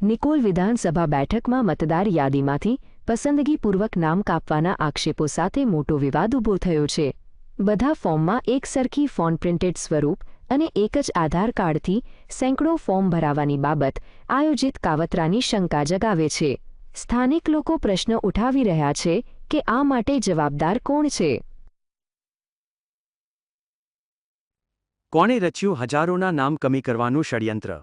નિકોલ વિધાનસભા બેઠકમાં મતદાર યાદીમાંથી પસંદગીપૂર્વક નામ કાપવાના આક્ષેપો સાથે મોટો વિવાદ ઊભો થયો છે. બધા ફોર્મમાં એક સરખી ફોન પ્રિન્ટેડ સ્વરૂપ અને એક જ આધાર કાર્ડથી સેંકડો ફોર્મ ભરાવાની બાબત આયોજિત કાવતરાની શંકા જગાવે છે. સ્થાનિક લોકો પ્રશ્ન ઉઠાવી રહ્યા છે કે આ માટે જવાબદાર કોણ છે? કોણે રચ્યું હજારોના નામ કમી કરવાનું ષડયંત્ર?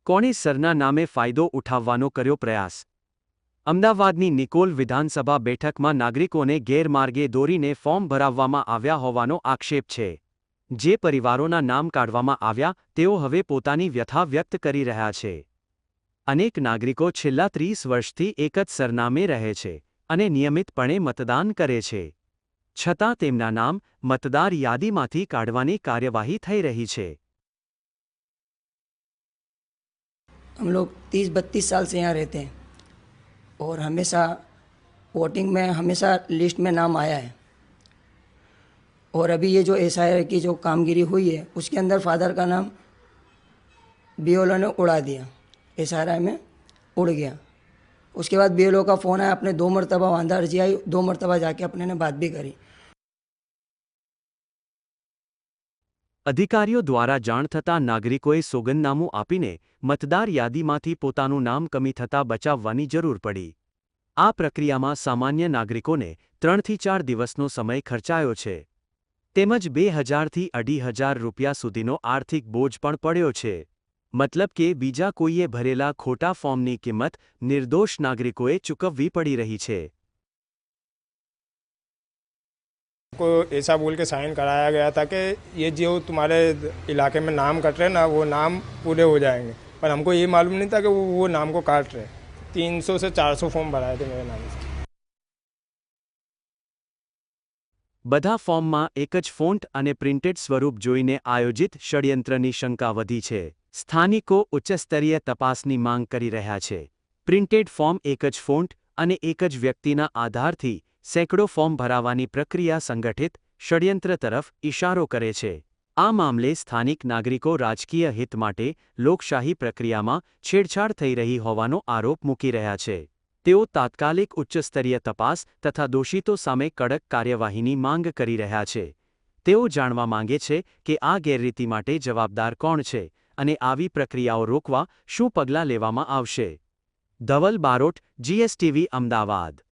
કોણે સરના નામે ફાયદો ઉઠાવવાનો કર્યો પ્રયાસ? અમદાવાદની નિકોલ વિધાનસભા બેઠકમાં નાગરિકોને ગેરમાર્ગે દોરીને ફોર્મ ભરાવવામાં આવ્યા હોવાનો આક્ષેપ છે. જે પરિવારોના નામ કાઢવામાં આવ્યા તેઓ હવે પોતાની વ્યથા વ્યક્ત કરી રહ્યા છે. અનેક નાગરિકો છેલ્લા 30 વર્ષથી એક જ સરનામે રહે છે અને નિયમિતપણે મતદાન કરે છે. છતાં તેમના નામ મતદાર યાદીમાંથી કાઢવાની કાર્યવાહી થઈ રહી છે. हम लोग 30-32 साल से यहाँ रहते हैं और हमेशा वोटिंग में हमेशा लिस्ट में नाम आया है. और अभी ये जो एसआईआर की जो कामगिरी हुई है उसके अंदर फादर का नाम बीएलओ ने उड़ा दिया, एसआईआर में उड़ गया. उसके बाद बीएलओ का फ़ोन आया, अपने 2 मरतबा वहाँ अर्जी आई, 2 मरतबा जाके अपने ने बात भी करी. અધિકારીઓ દ્વારા જાણ થતાં નાગરિકોએ સોગંદનામું આપીને મતદાર યાદીમાંથી પોતાનું નામ કમી થતાં બચાવવાની જરૂર પડી. આ પ્રક્રિયામાં સામાન્ય નાગરિકોને 3 થી 4 દિવસનો સમય ખર્ચાયો છે. તેમજ 2000 થી 2500 રૂપિયા સુધીનો આર્થિક બોજ પણ પડ્યો છે. મતલબ કે બીજા કોઈએ ભરેલા ખોટા ફોર્મની કિંમત નિર્દોષ નાગરિકોએ ચૂકવવી પડી રહી છે. को ऐसा बोल के साइन कराया गया था कि ये जो तुम्हारे इलाके में नाम कट रहे हैं ना वो नाम पूरे हो जाएंगे, पर हमको ये मालूम नहीं था कि वो नाम को काट रहे. 300 से 400 फॉर्म भराए थे मेरे नाम से. બધા ફોર્મમાં એક જ ફોન્ટ અને પ્રિન્ટેડ સ્વરૂપ જોઈને આયોજિત ષડયંત્રની શંકા વધી છે. સ્થાનિકો ઉચ્ચસ્તરીય તપાસની માંગ કરી રહ્યા છે. પ્રિન્ટેડ ફોર્મ એક જ ફોન્ટ અને એક જ વ્યક્તિના આધારથી સેંકડો ફોર્મ ભરાવાની પ્રક્રિયા સંગઠિત ષડયંત્ર તરફ ઇશારો કરે છે. આ મામલે સ્થાનિક નાગરિકો રાજકીય હિત માટે લોકશાહી પ્રક્રિયામાં છેડછાડ થઈ રહી હોવાનો આરોપ મૂકી રહ્યા છે. તેઓ તાત્કાલિક ઉચ્ચસ્તરીય તપાસ તથા દોષિતો સામે કડક કાર્યવાહીની માંગ કરી રહ્યા છે. તેઓ જાણવા માંગે છે કે આ ગેરરીતિ માટે જવાબદાર કોણ છે અને આવી પ્રક્રિયાઓ રોકવા શું પગલાં લેવામાં આવશે. ધવલ બારોટ, GSTV, અમદાવાદ.